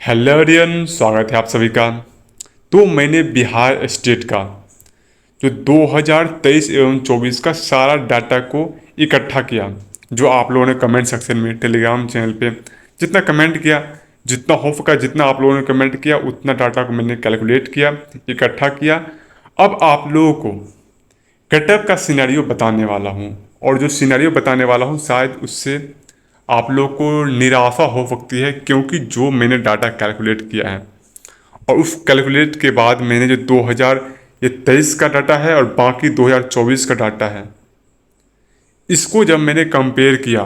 Hello everyone, स्वागत है आप सभी का। तो मैंने बिहार स्टेट का जो 2023 एवं 24 का सारा डाटा को इकट्ठा किया, जो आप लोगों ने कमेंट सेक्शन में टेलीग्राम चैनल पे जितना कमेंट किया, जितना हो सका, जितना आप लोगों ने कमेंट किया, उतना डाटा को मैंने कैलकुलेट किया, इकट्ठा किया। अब आप लोगों को कटअप का सिनेरियो बताने वाला हूँ, और जो सिनेरियो बताने वाला हूँ शायद उससे आप लोग को निराशा हो सकती है, क्योंकि जो मैंने डाटा कैलकुलेट किया है और उस कैलकुलेट के बाद मैंने जो 2023 का डाटा है और बाकी 2024 का डाटा है, इसको जब मैंने कंपेयर किया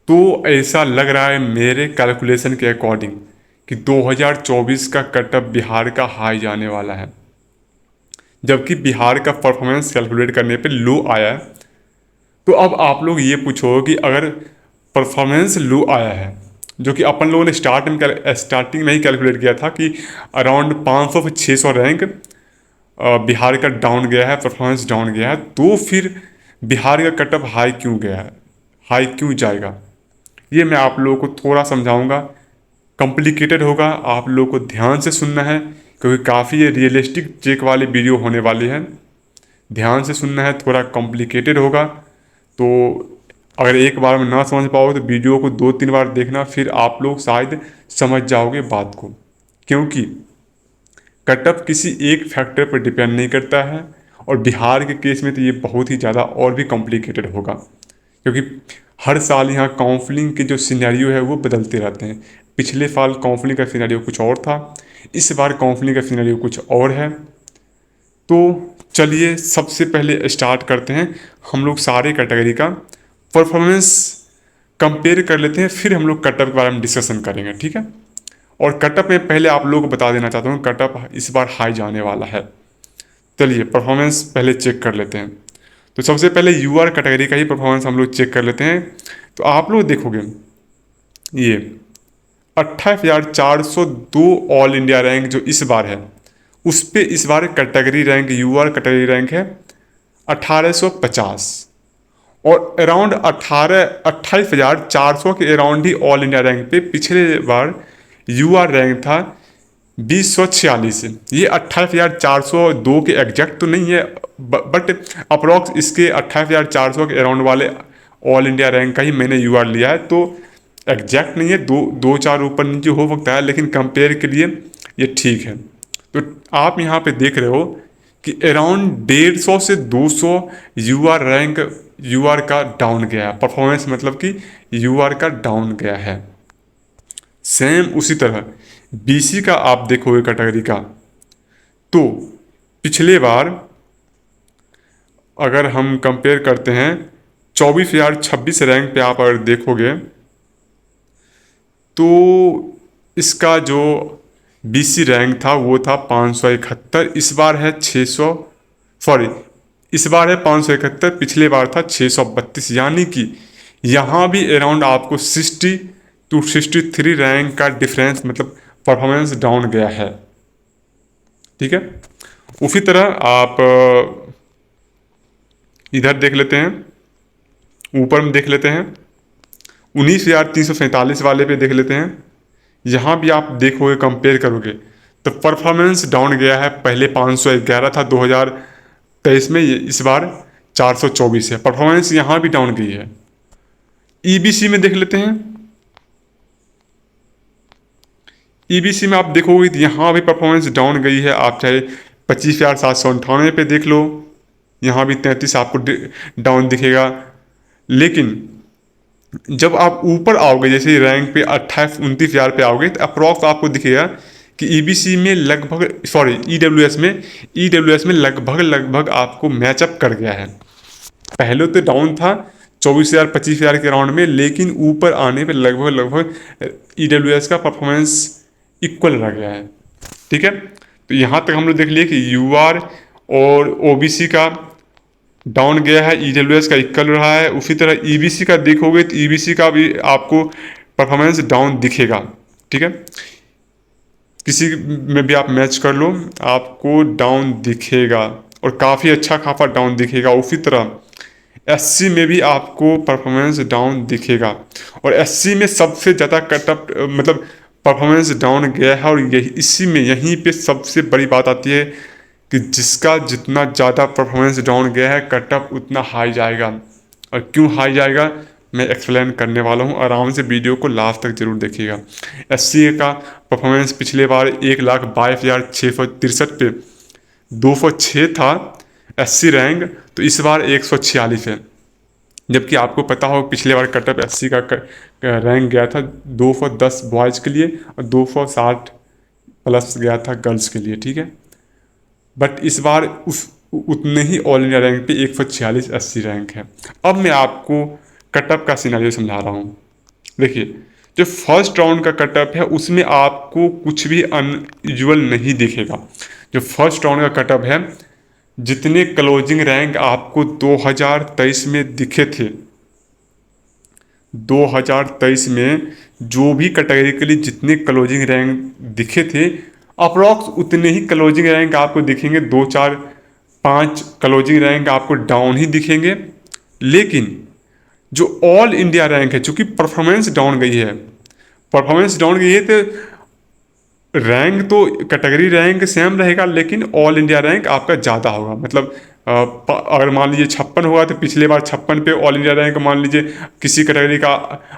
तो ऐसा लग रहा है मेरे कैलकुलेशन के अकॉर्डिंग कि 2024 का कटअप बिहार का हाई जाने वाला है, जबकि बिहार का परफॉर्मेंस कैलकुलेट करने पे लो आया है। तो अब आप लोग ये पूछो कि अगर परफॉर्मेंस लो आया है, जो कि अपन लोगों ने स्टार्टिंग में ही कैलकुलेट किया था कि अराउंड 500 से 600 रैंक बिहार का डाउन गया है, परफॉर्मेंस डाउन गया है, तो फिर बिहार का कटअप हाई क्यों गया है, हाई क्यों जाएगा, ये मैं आप लोगों को थोड़ा समझाऊंगा। कॉम्प्लिकेटेड होगा, आप लोगों को ध्यान से सुनना है, क्योंकि काफ़ी ये रियलिस्टिक चेक वाली वीडियो होने वाली है। ध्यान से सुनना है, थोड़ा कॉम्प्लिकेटेड होगा। तो अगर एक बार में ना समझ पाओ तो वीडियो को 2-3 बार देखना, फिर आप लोग शायद समझ जाओगे बात को। क्योंकि कटअप किसी एक फैक्टर पर डिपेंड नहीं करता है, और बिहार के केस में तो ये बहुत ही ज़्यादा और भी कॉम्प्लिकेटेड होगा, क्योंकि हर साल यहाँ काउंसलिंग के जो सिनेरियो है वो बदलते रहते हैं। पिछले साल काउंसलिंग का सिनेरियो कुछ और था, इस बार काउंसलिंग का सिनेरियो कुछ और है। तो चलिए सबसे पहले स्टार्ट करते हैं, हम लोग सारे कैटेगरी का परफॉर्मेंस कंपेयर कर लेते हैं, फिर हम लोग कटअप के बारे में डिस्कशन करेंगे, ठीक है। और कटअप में पहले आप लोगों को बता देना चाहता हूँ, कटअप इस बार हाई जाने वाला है। चलिए परफॉर्मेंस पहले चेक कर लेते हैं। तो सबसे पहले यूआर कैटेगरी का ही परफॉर्मेंस हम लोग चेक कर लेते हैं। तो आप लोग देखोगे ये 28,402 ऑल इंडिया रैंक जो इस बार है, उस पे इस बार category rank, UR category rank है 1850, और अराउंड 28,400 के अराउंड ही ऑल इंडिया रैंक पे पिछले बार यूआर रैंक था 2046। ये 28,402 के एग्जैक्ट तो नहीं है, बट अप्रॉक्स इसके 28,400 के अराउंड वाले ऑल इंडिया रैंक का ही मैंने यूआर लिया है। तो एग्जैक्ट नहीं है, दो दो चार ऊपर नीचे हो सकता है, लेकिन कंपेयर के लिए ये ठीक है। तो आप यहाँ पे देख रहे हो कि अराउंड 150 से 200 यूआर रैंक, यूआर का डाउन गया है, परफॉर्मेंस मतलब कि यूआर का डाउन गया है। सेम उसी तरह बीसी का आप देखोगे कैटेगरी का, तो पिछले बार अगर हम कंपेयर करते हैं 24,026 रैंक पे आप अगर देखोगे, तो इसका जो बीसी रैंक था वो था 571, इस बार है 600, सॉरी इस बार है 571, पिछले बार था 632, यानी कि यहाँ भी अराउंड आपको 60 टू 63 रैंक का डिफरेंस, मतलब परफॉर्मेंस डाउन गया है, ठीक है। उसी तरह आप इधर देख लेते हैं, ऊपर में देख लेते हैं 19,347 वाले पे देख लेते हैं। यहाँ भी आप देखोगे, कंपेयर करोगे तो परफॉर्मेंस डाउन गया है, पहले 511 था 2023 में, इस बार 424 है, परफॉर्मेंस यहाँ भी डाउन गई है। ईबीसी में देख लेते हैं, ईबीसी में आप देखोगे तो यहाँ भी परफॉर्मेंस डाउन गई है। आप चाहे 25,798 पे देख लो, यहाँ भी 33 आपको डाउन दिखेगा। लेकिन जब आप ऊपर आओगे, जैसे रैंक पे 28-29,000 पे आओगे, तो अप्रॉक्स आपको दिखेगा कि ईबीसी में लगभग, सॉरी ईडब्ल्यूएस में लगभग आपको मैचअप कर गया है। पहले तो डाउन था 24,000-25,000 के राउंड में, लेकिन ऊपर आने पे लगभग ईडब्ल्यूएस का परफॉर्मेंस इक्वल रह गया है, ठीक है। तो यहाँ तक हम लोग देख लिए कि यूआर और ओबीसी का डाउन गया है, ईडब्ल्यूएस का इक्वल रहा है। उसी तरह ईबीसी का देखोगे तो ईबीसी का भी आपको परफॉर्मेंस डाउन दिखेगा, ठीक है। किसी में भी आप मैच कर लो, आपको डाउन दिखेगा, और काफ़ी अच्छा खासा डाउन दिखेगा। उसी तरह एससी में भी आपको परफॉर्मेंस डाउन दिखेगा, और एससी में सबसे ज़्यादा कटअप, मतलब परफॉर्मेंस डाउन गया है। और यही इसी में यहीं पे सबसे बड़ी बात आती है कि जिसका जितना ज़्यादा परफॉर्मेंस डाउन गया है कटअप उतना हाई जाएगा। और क्यों हाई जाएगा मैं एक्सप्लेन करने वाला हूँ, आराम से वीडियो को लास्ट तक जरूर देखिएगा। एससीए का परफॉर्मेंस पिछले बार 1,22,663 पे 206 था एससी रैंक, तो इस बार 146 है। जबकि आपको पता हो पिछले बार कटअप एससी का रैंक गया था 210 बॉयज़ के लिए और 260 प्लस गया था गर्ल्स के लिए, ठीक है। बट इस बार उस उतने ही ऑल इंडिया रैंक पे 146 एससी रैंक है। अब मैं आपको कटअप का सिनेरियो समझा रहा हूँ। देखिए, जो फर्स्ट राउंड का कटअप है उसमें आपको कुछ भी अनयूजुअल नहीं दिखेगा। जो फर्स्ट राउंड का कटअप है, जितने क्लोजिंग रैंक आपको 2023 में दिखे थे, 2023 में जो भी कैटेगरी के लिए जितने क्लोजिंग रैंक दिखे थे, अप्रॉक्स उतने ही क्लोजिंग रैंक आपको दिखेंगे। 2 4 5 क्लोजिंग रैंक आपको डाउन ही दिखेंगे। लेकिन जो ऑल इंडिया रैंक है, चूंकि परफॉर्मेंस डाउन गई है, परफॉर्मेंस डाउन गई है तो रैंक तो कैटेगरी रैंक सेम रहेगा, लेकिन ऑल इंडिया रैंक आपका ज़्यादा होगा। मतलब अगर मान लीजिए 56 होगा तो पिछले बार 56 पे ऑल इंडिया रैंक मान लीजिए किसी कैटेगरी का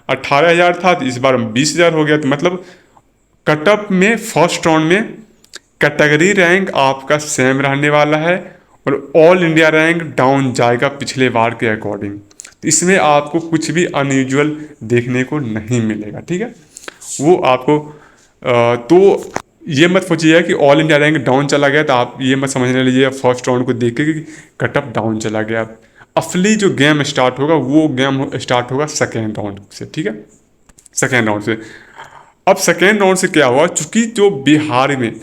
18,000 था तो इस बार 20,000 हो गया। तो मतलब कटअप में फर्स्ट राउंड में कैटेगरी रैंक आपका सेम रहने वाला है और ऑल इंडिया रैंक डाउन जाएगा पिछले बार के अकॉर्डिंग। तो इसमें आपको कुछ भी अनयूजुअल देखने को नहीं मिलेगा, ठीक है। वो आपको तो ये मत सोचिएगा कि ऑल इंडिया रैंक डाउन चला गया, तो आप ये मत समझने लीजिए फर्स्ट राउंड को देख के कि कटअप डाउन चला गया। असली जो गेम स्टार्ट होगा वो गेम स्टार्ट होगा सेकेंड राउंड से, ठीक है, सेकेंड राउंड से। अब सेकेंड राउंड से क्या हुआ, चूंकि जो बिहार में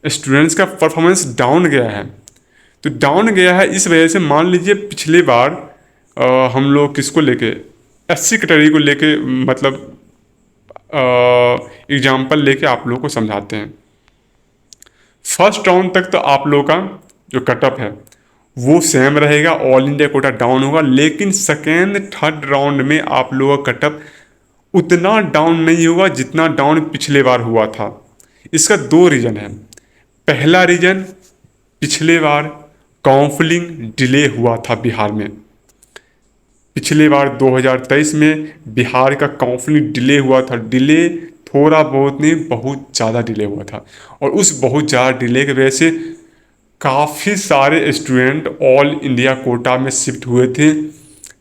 स्टूडेंट्स का परफॉर्मेंस डाउन गया है, तो डाउन गया है इस वजह से मान लीजिए पिछले बार हम लोग किसको लेके एससी कैटेगरी को लेके मतलब एग्जाम्पल लेके आप लोगों को समझाते हैं। फर्स्ट राउंड तक तो आप लोगों का जो कटअप है वो सेम रहेगा, ऑल इंडिया कोटा डाउन होगा। लेकिन सेकेंड थर्ड राउंड में आप लोगों का कटअप उतना डाउन नहीं होगा जितना डाउन पिछले बार हुआ था। इसका 2 रीज़न है। पहला रीज़न, पिछले बार काउंसलिंग डिले हुआ था बिहार में। पिछले बार 2023 में बिहार का काउंसलिंग डिले हुआ था। डिले थोड़ा बहुत नहीं, बहुत ज़्यादा डिले हुआ था। और उस बहुत ज़्यादा डिले की वजह से काफ़ी सारे स्टूडेंट ऑल इंडिया कोटा में शिफ्ट हुए थे।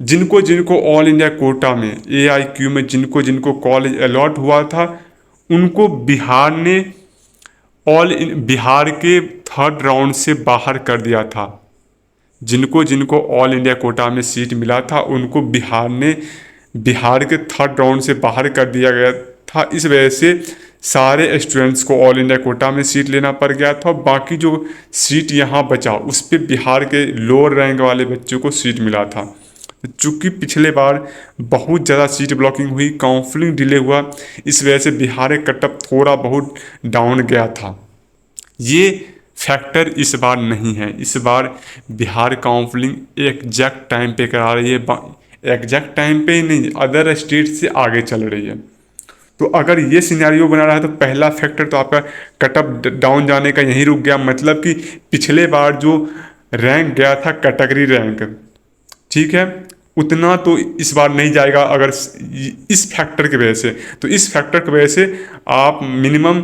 जिनको जिनको ऑल इंडिया कोटा में AIQ में जिनको जिनको कॉलेज अलॉट हुआ था, उनको बिहार ने बिहार के थर्ड राउंड से बाहर कर दिया था। जिनको जिनको ऑल इंडिया कोटा में सीट मिला था उनको बिहार ने बिहार के थर्ड राउंड से बाहर कर दिया गया था। इस वजह से सारे स्टूडेंट्स को ऑल इंडिया कोटा में सीट लेना पड़ गया था। बाकी जो सीट यहाँ बचा उस पर बिहार के लोअर रैंक वाले बच्चों को सीट मिला था। चूँकि पिछले बार बहुत ज़्यादा सीट ब्लॉकिंग हुई, काउंसलिंग डिले हुआ, इस वजह से बिहार का कटअप थोड़ा बहुत डाउन गया था। ये फैक्टर इस बार नहीं है। इस बार बिहार काउंसलिंग एग्जैक्ट टाइम पे करा रही है, एग्जैक्ट टाइम पे ही नहीं, अदर स्टेट से आगे चल रही है। तो अगर ये सिनेरियो बना रहा है तो पहला फैक्टर तो आपका कटअप डाउन जाने का यहीं रुक गया। मतलब कि पिछले बार जो रैंक गया था कैटेगरी रैंक, ठीक है, उतना तो इस बार नहीं जाएगा। अगर इस फैक्टर की वजह से, तो इस फैक्टर की वजह से आप मिनिमम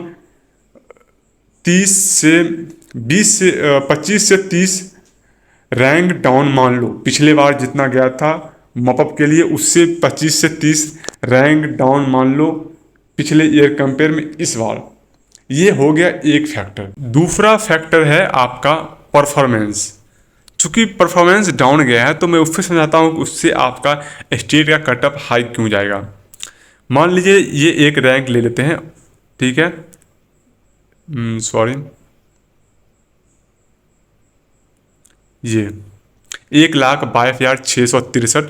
25 से 30 रैंक डाउन मान लो। पिछले बार जितना गया था मॉपअप के लिए उससे 25 से 30 रैंक डाउन मान लो पिछले ईयर कंपेयर में इस बार। ये हो गया एक फैक्टर। दूसरा फैक्टर है आपका परफॉर्मेंस। चूंकि परफॉर्मेंस डाउन गया है तो मैं उससे समझाता हूँ कि उससे आपका स्टेट का कटअप हाई क्यों जाएगा। मान लीजिए ये एक रैंक ले लेते हैं, ठीक है, सॉरी, ये 1,22,663,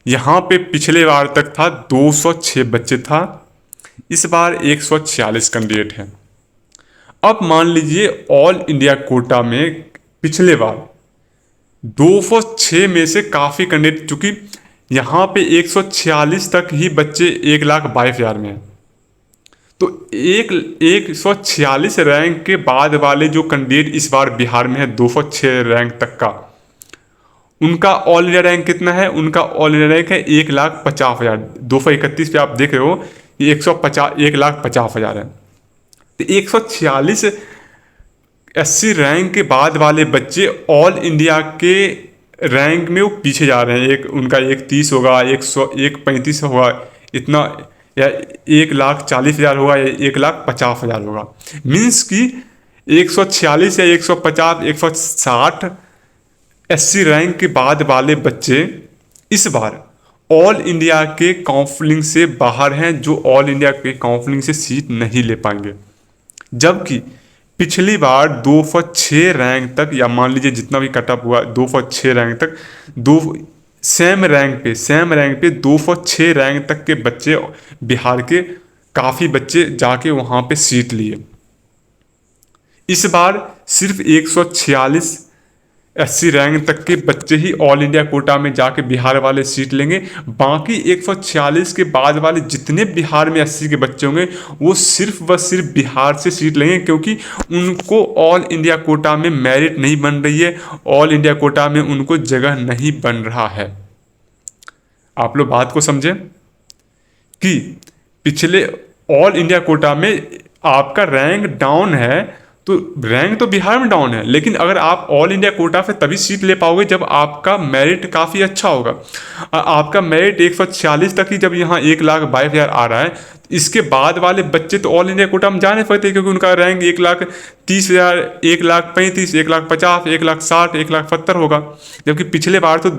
यहाँ पे पिछले बार तक था 206 बच्चे था, इस बार 146 कैंडिडेट है। अब मान लीजिए ऑल इंडिया कोटा में पिछले बार 206 में से काफ़ी कैंडिडेट, चूँकि यहाँ पे 146 तक ही बच्चे 1,22,000 में हैं, तो 146 रैंक के बाद वाले जो कैंडिडेट इस बार बिहार में है 206 रैंक तक का, उनका ऑल इंडिया रैंक कितना है? उनका ऑल इंडिया रैंक है 1,50,000। 231 पे आप देख रहे हो, ये 1,50,000 है। तो 146 80 रैंक के बाद वाले बच्चे ऑल इंडिया के रैंक में वो पीछे जा रहे हैं। एक उनका 1,30 होगा, 1,35 होगा, इतना, या 1,40,000 होगा, या 1,50,000 होगा। मीन्स कि 146 या 150, 160 80 रैंक के बाद वाले बच्चे इस बार ऑल इंडिया के काउंसलिंग से बाहर हैं, जो ऑल इंडिया के काउंसलिंग से सीट नहीं ले पाएंगे। जबकि पिछली बार 206 रैंक तक, या मान लीजिए जितना भी कटअप हुआ 206 रैंक तक, दो सेम रैंक पे 206 रैंक तक के बच्चे, बिहार के काफ़ी बच्चे जाके वहाँ पे सीट लिए। इस बार सिर्फ 146 80 रैंक तक के बच्चे ही ऑल इंडिया कोटा में जाके बिहार वाले सीट लेंगे। बाकी 146 के बाद वाले जितने बिहार में 80 के बच्चे होंगे, वो सिर्फ व सिर्फ बिहार से सीट लेंगे, क्योंकि उनको ऑल इंडिया कोटा में मेरिट नहीं बन रही है, ऑल इंडिया कोटा में उनको जगह नहीं बन रहा है। आप लोग बात को समझें कि पिछले ऑल इंडिया कोटा में आपका रैंक डाउन है, तो रैंक तो बिहार में डाउन है, लेकिन अगर आप ऑल इंडिया कोटा से तभी सीट ले पाओगे जब आपका मेरिट काफ़ी अच्छा होगा। आपका मेरिट 146 तक ही जब यहाँ 1,22,000 आ रहा है, इसके बाद वाले बच्चे तो ऑल इंडिया कोटा में जा नहीं सकते, क्योंकि उनका रैंक 1,30,000, 1,35,000, 1,50,000, 1,60,000, 1,70,000 होगा। जबकि पिछले बार तो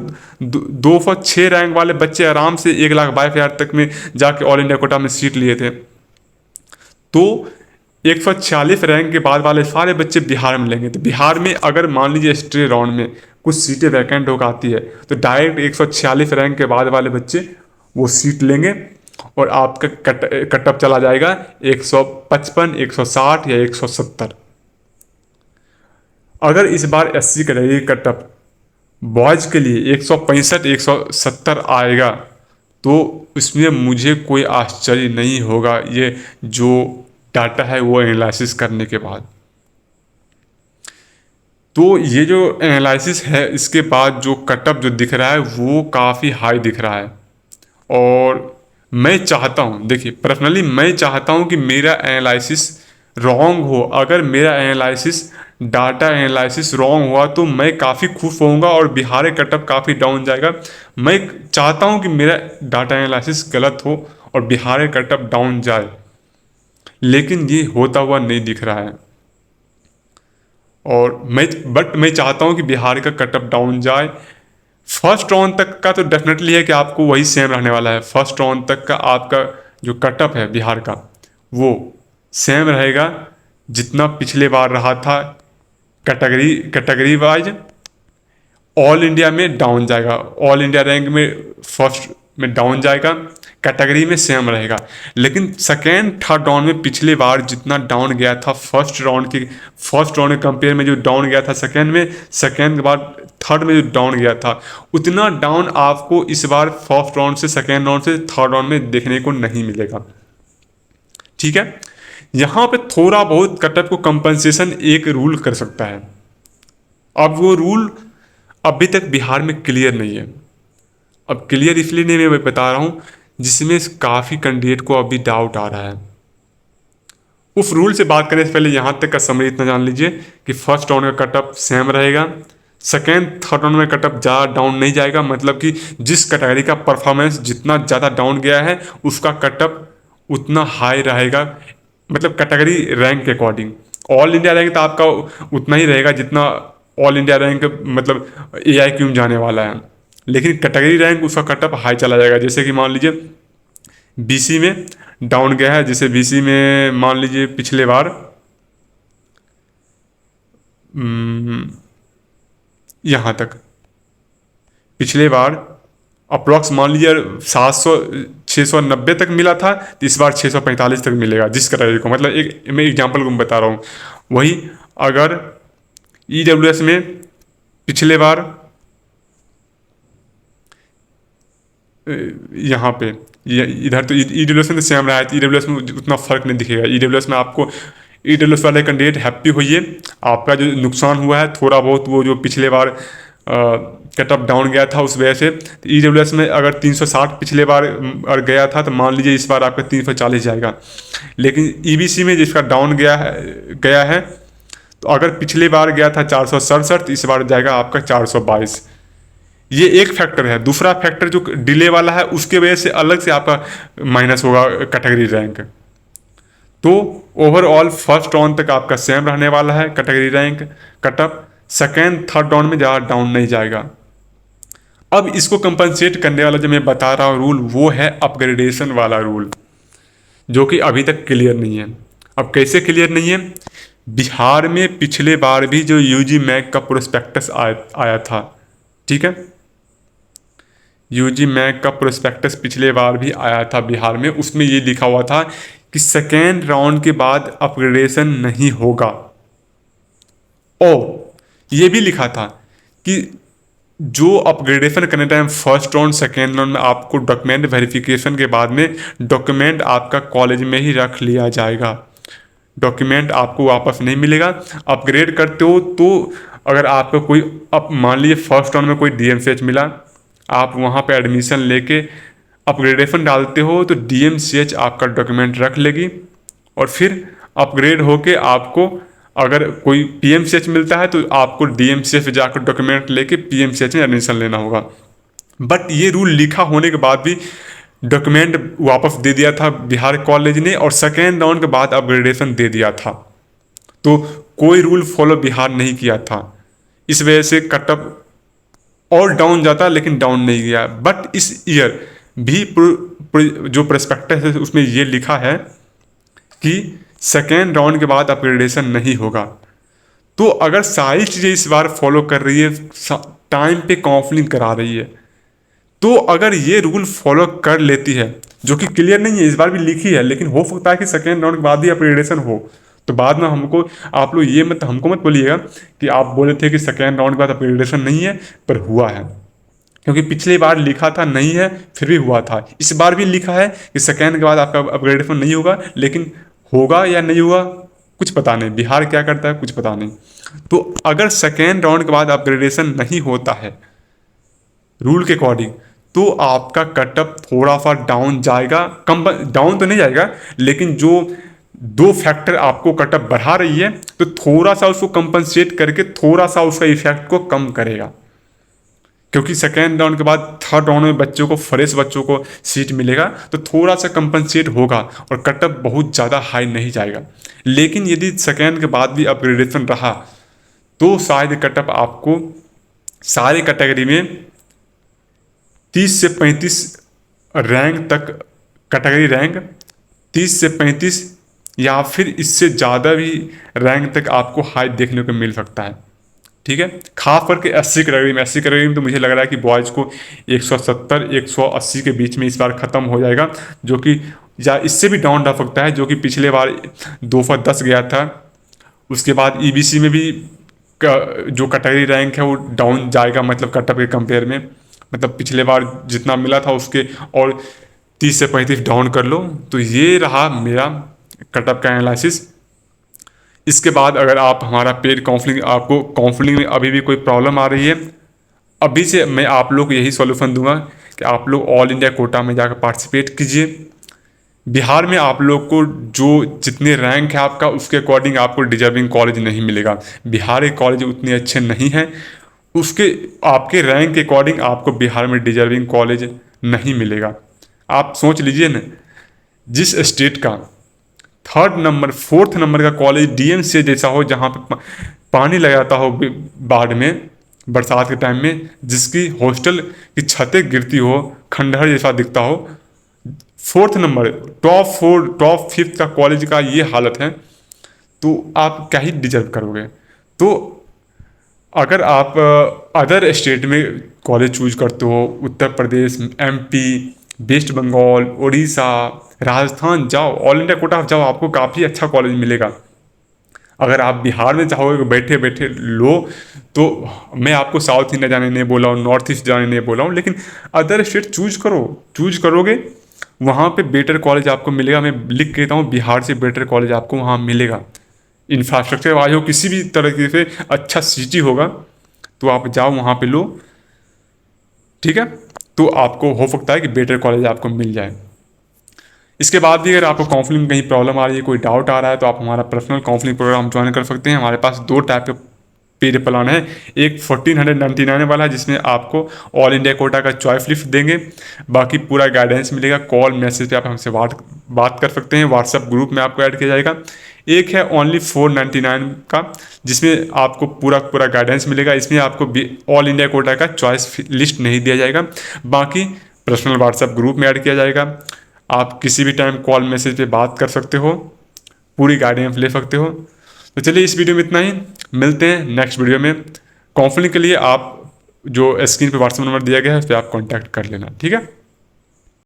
206 रैंक वाले बच्चे आराम से 1,22,000 तक में जाके ऑल इंडिया कोटा में सीट लिए थे। तो 146 रैंक के बाद वाले सारे बच्चे बिहार में लेंगे। तो बिहार में अगर मान लीजिए स्ट्रे राउंड में कुछ सीटें वैकेंट होकर आती है, तो डायरेक्ट 146 रैंक के बाद वाले बच्चे वो सीट लेंगे, और आपका कटअप चला जाएगा 155, 160 या 170। अगर इस बार 80 का रहेगी कटअप, बॉयज़ के लिए 165, 170 आएगा, तो इसमें मुझे कोई आश्चर्य नहीं होगा, ये जो डाटा है वो एनालिसिस करने के बाद। तो ये जो एनालिसिस है, इसके बाद जो कटअप जो दिख रहा है वो काफ़ी हाई दिख रहा है। और मैं चाहता हूँ, देखिए पर्सनली मैं चाहता हूँ कि मेरा एनालिसिस रॉन्ग हो। अगर मेरा एनालिसिस, डाटा एनालिसिस रॉन्ग हुआ तो मैं काफ़ी खुश होऊंगा और बिहार का कटअप काफ़ी डाउन जाएगा। मैं चाहता हूँ कि मेरा डाटा एनालिसिस गलत हो और बिहार का कटअप डाउन जाए, लेकिन ये होता हुआ नहीं दिख रहा है। और मैं चाहता हूँ कि बिहार का कटअप डाउन जाए। फर्स्ट राउंड तक का तो डेफिनेटली है कि आपको वही सेम रहने वाला है। फर्स्ट राउंड तक का आपका जो कटअप है बिहार का, वो सेम रहेगा जितना पिछले बार रहा था। कैटेगरी वाइज ऑल इंडिया में डाउन जाएगा, ऑल इंडिया रैंक में फर्स्ट में डाउन जाएगा, कैटेगरी में सेम रहेगा। लेकिन सेकेंड थर्ड राउंड में पिछले बार जितना डाउन गया था फर्स्ट राउंड के कंपेयर में, जो डाउन गया था सेकेंड के बाद थर्ड में जो डाउन गया था, उतना डाउन आपको इस बार फर्स्ट राउंड से, सेकेंड राउंड से, थर्ड राउंड में देखने को नहीं मिलेगा। ठीक है, यहाँ पे थोड़ा बहुत कटअप को कंपनसेशन एक रूल कर सकता है। अब वो रूल अभी तक बिहार में क्लियर नहीं है। अब क्लियर इसलिए नहीं मैं बता रहा हूँ, जिसमें काफ़ी कैंडिडेट को अभी डाउट आ रहा है। उस रूल से बात करने से पहले यहाँ तक का समरी इतना जान लीजिए कि फर्स्ट राउंड का कटअप सेम रहेगा, सेकेंड थर्ड राउंड में कटअप ज़्यादा डाउन नहीं जाएगा। मतलब कि जिस कैटेगरी का परफॉर्मेंस जितना ज़्यादा डाउन गया है, उसका कटअप उतना हाई रहेगा, मतलब कैटेगरी रैंक के अकॉर्डिंग। ऑल इंडिया रैंक तो आपका उतना ही रहेगा जितना ऑल इंडिया रैंक मतलब AIQ में जाने वाला है, लेकिन कैटेगरी रैंक उसका कटअप हाई चला जाएगा। जैसे कि मान लीजिए BC में डाउन गया है, जैसे BC में मान लीजिए पिछले बार यहाँ तक, पिछले बार अप्रॉक्स मान लीजिए 690 तक मिला था, तो इस बार 645 तक मिलेगा जिस कैटेगरी को। मतलब एक मैं एग्जांपल को बता रहा हूँ। वही अगर EWS में पिछले बार यहाँ पे ये इधर तो EWS में तो सेम रहा है, EWS में उतना फर्क नहीं दिखेगा। EWS में आपको EWS वाले कैंडिडेट हैप्पी होइए, आपका जो नुकसान हुआ है थोड़ा बहुत, वो जो पिछले बार कट ऑफ डाउन गया था उस वजह से, तो EWS में अगर 360 पिछले बार और गया था, तो मान लीजिए इस बार आपका 340 जाएगा। लेकिन EBC में जिसका डाउन गया है, तो अगर पिछले बार गया था 467, तो इस बार जाएगा आपका 422। ये एक फैक्टर है। दूसरा फैक्टर जो डिले वाला है, उसके वजह से अलग से आपका माइनस होगा कैटेगरी रैंक। तो ओवरऑल फर्स्ट राउंड तक आपका सेम रहने वाला है category rank cutoff, second third round में ज़्यादा डाउन नहीं जाएगा। अब इसको कंपनसेट करने वाला जो मैं बता रहा हूँ रूल, वो है अपग्रेडेशन वाला रूल, जो कि अभी तक क्लियर नहीं है। अब कैसे क्लियर नहीं है? बिहार में पिछले बार भी जो यूजी मैक का प्रोस्पेक्टस आया था, ठीक है, यूजी मैक का प्रोस्पेक्टस पिछले बार भी आया था बिहार में, उसमें ये लिखा हुआ था कि सेकेंड राउंड के बाद अपग्रेडेशन नहीं होगा। और ये भी लिखा था कि जो अपग्रेडेशन करने time first round second round में आपको डॉक्यूमेंट वेरिफिकेशन के बाद में डॉक्यूमेंट आपका कॉलेज में ही रख लिया जाएगा, डॉक्यूमेंट आपको वापस नहीं मिलेगा। अपग्रेड करते हो तो अगर आपको कोई, अब मान लीजिए फर्स्ट राउंड में कोई DMCH मिला, आप वहाँ पे एडमिशन लेके अपग्रेडेशन डालते हो, तो DMCH आपका डॉक्यूमेंट रख लेगी, और फिर अपग्रेड होके आपको अगर कोई PMCH मिलता है, तो आपको DMCH जाकर डॉक्यूमेंट लेके PMCH में एडमिशन लेना होगा। बट ये रूल लिखा होने के बाद भी डॉक्यूमेंट वापस दे दिया था बिहार कॉलेज ने, और सेकेंड राउंड के बाद अपग्रेडेशन दे दिया था। तो कोई रूल फॉलो बिहार नहीं किया था, इस वजह से कटअप और डाउन जाता, लेकिन डाउन नहीं गया। बट इस ईयर भी जो प्रोस्पेक्टस है उसमें ये लिखा है कि सेकेंड राउंड के बाद अपग्रेडेशन नहीं होगा। तो अगर सारी चीज़ें इस बार फॉलो कर रही है, टाइम पे काउंसलिंग करा रही है, तो अगर ये रूल फॉलो कर लेती है, जो कि क्लियर नहीं है, इस बार भी लिखी है, लेकिन हो सकता है कि सेकेंड राउंड के बाद ही अपग्रेडेशन हो, तो बाद में हमको, आप लोग ये हमको मत बोलिएगा कि आप बोले थे कि सेकेंड राउंड के बाद अपग्रेडेशन नहीं है, पर हुआ है। क्योंकि पिछली बार लिखा था नहीं है, फिर भी हुआ था। इस बार भी लिखा है कि सेकेंड के बाद आपका अपग्रेडेशन नहीं होगा, लेकिन होगा या नहीं होगा कुछ पता नहीं, बिहार क्या करता है कुछ पता नहीं। तो अगर सेकेंड राउंड के बाद अपग्रेडेशन नहीं होता है रूल के अकॉर्डिंग, तो आपका कटअप थोड़ा सा डाउन जाएगा, कम डाउन तो नहीं जाएगा, लेकिन जो दो फैक्टर आपको कटअप बढ़ा रही है, तो थोड़ा सा उसको कंपनसेट करके थोड़ा सा उसका इफेक्ट को कम करेगा। क्योंकि सेकेंड राउंड के बाद थर्ड राउंड में बच्चों को, फ्रेश बच्चों को सीट मिलेगा, तो थोड़ा सा कंपनसेट होगा और कटअप बहुत ज़्यादा हाई नहीं जाएगा। लेकिन यदि सेकेंड के बाद भी अपग्रेडेशन रहा, तो शायद कटअप आपको सारे कैटेगरी में 30 से 35 रैंक तक, कैटेगरी रैंक 30 से 35 या फिर इससे ज़्यादा भी रैंक तक आपको हाई देखने को मिल सकता है, ठीक है। खास करके 80 कैटेगरी में, 80 कैटेगरी में तो मुझे लग रहा है कि बॉयज़ को 170 180 के बीच में इस बार ख़त्म हो जाएगा, जो कि या इससे भी डाउन जा सकता है, जो कि पिछले बार 210 गया था। उसके बाद EBC में भी जो कैटेगरी रैंक है वो डाउन जाएगा, मतलब कटअप के कंपेयर में, मतलब पिछले बार जितना मिला था उसके और 30 से 35 डाउन कर लो। तो ये रहा मेरा कटअप का एनालिसिस। इसके बाद अगर आप हमारा पेड काउंसलिंग, आपको काउंसलिंग में अभी भी कोई प्रॉब्लम आ रही है, अभी से मैं आप लोग को यही सॉल्यूशन दूंगा कि आप लोग ऑल इंडिया कोटा में जाकर पार्टिसिपेट कीजिए। बिहार में आप लोग को जो जितने रैंक है आपका, उसके अकॉर्डिंग आपको डिजर्विंग कॉलेज नहीं मिलेगा। बिहार के कॉलेज उतने अच्छे नहीं हैं, उसके आपके रैंक के अकॉर्डिंग आपको बिहार में डिजर्विंग कॉलेज नहीं मिलेगा। आप सोच लीजिए ना, जिस स्टेट का थर्ड नंबर फोर्थ नंबर का कॉलेज DMCH जैसा हो, जहाँ पे पानी लग जाता हो बाढ़ में, बरसात के टाइम में, जिसकी हॉस्टल की छतें गिरती हो, खंडहर जैसा दिखता हो, फोर्थ नंबर, टॉप 5 का कॉलेज का ये हालत है, तो आप क्या ही डिजर्व करोगे। तो अगर आप अदर स्टेट में कॉलेज चूज करते हो, उत्तर प्रदेश, MP, वेस्ट बंगाल, उड़ीसा, राजस्थान जाओ, ऑल इंडिया कोटा जाओ, आपको काफ़ी अच्छा कॉलेज मिलेगा। अगर आप बिहार में चाहोगे बैठे बैठे लो, तो मैं आपको साउथ इंडिया जाने नहीं बोला हूँ, नॉर्थ ईस्ट जाने नहीं बोला हूँ, लेकिन अदर स्टेट चूज करो, चूज करोगे वहाँ पे बेटर कॉलेज आपको मिलेगा। मैं लिख के देता हूँ, बिहार से बेटर कॉलेज आपको वहाँ मिलेगा। इंफ्रास्ट्रक्चर वाइज हो, किसी भी तरीके से अच्छा सिटी होगा तो आप जाओ वहाँ पे लो, ठीक है। तो आपको हो सकता है कि बेटर कॉलेज आपको मिल जाए। इसके बाद भी अगर आपको काउंसलिंग में कहीं प्रॉब्लम आ रही है, कोई डाउट आ रहा है, तो आप हमारा पर्सनल काउंसलिंग प्रोग्राम ज्वाइन कर सकते हैं। हमारे पास दो टाइप के पेड प्लान है। एक 1499 वाला है जिसमें आपको ऑल इंडिया कोटा का चॉइस लिस्ट देंगे, बाकी पूरा गाइडेंस मिलेगा। कॉल मैसेज पे आप हमसे बात कर सकते हैं, व्हाट्सएप ग्रुप में आपको ऐड किया जाएगा। एक है ओनली 499 का, जिसमें आपको पूरा पूरा गाइडेंस मिलेगा। इसमें आपको ऑल इंडिया कोटा का चॉइस लिस्ट नहीं दिया जाएगा, बाकी पर्सनल व्हाट्सएप ग्रुप में ऐड किया जाएगा। आप किसी भी टाइम कॉल मैसेज पे बात कर सकते हो, पूरी गाइडेंस ले सकते हो। तो चलिए इस वीडियो में इतना ही, मिलते हैं नेक्स्ट वीडियो में। काउंसलिंग के लिए आप जो स्क्रीन पे व्हाट्सएप नंबर दिया गया है उस पर आप कॉन्टैक्ट कर लेना, ठीक है।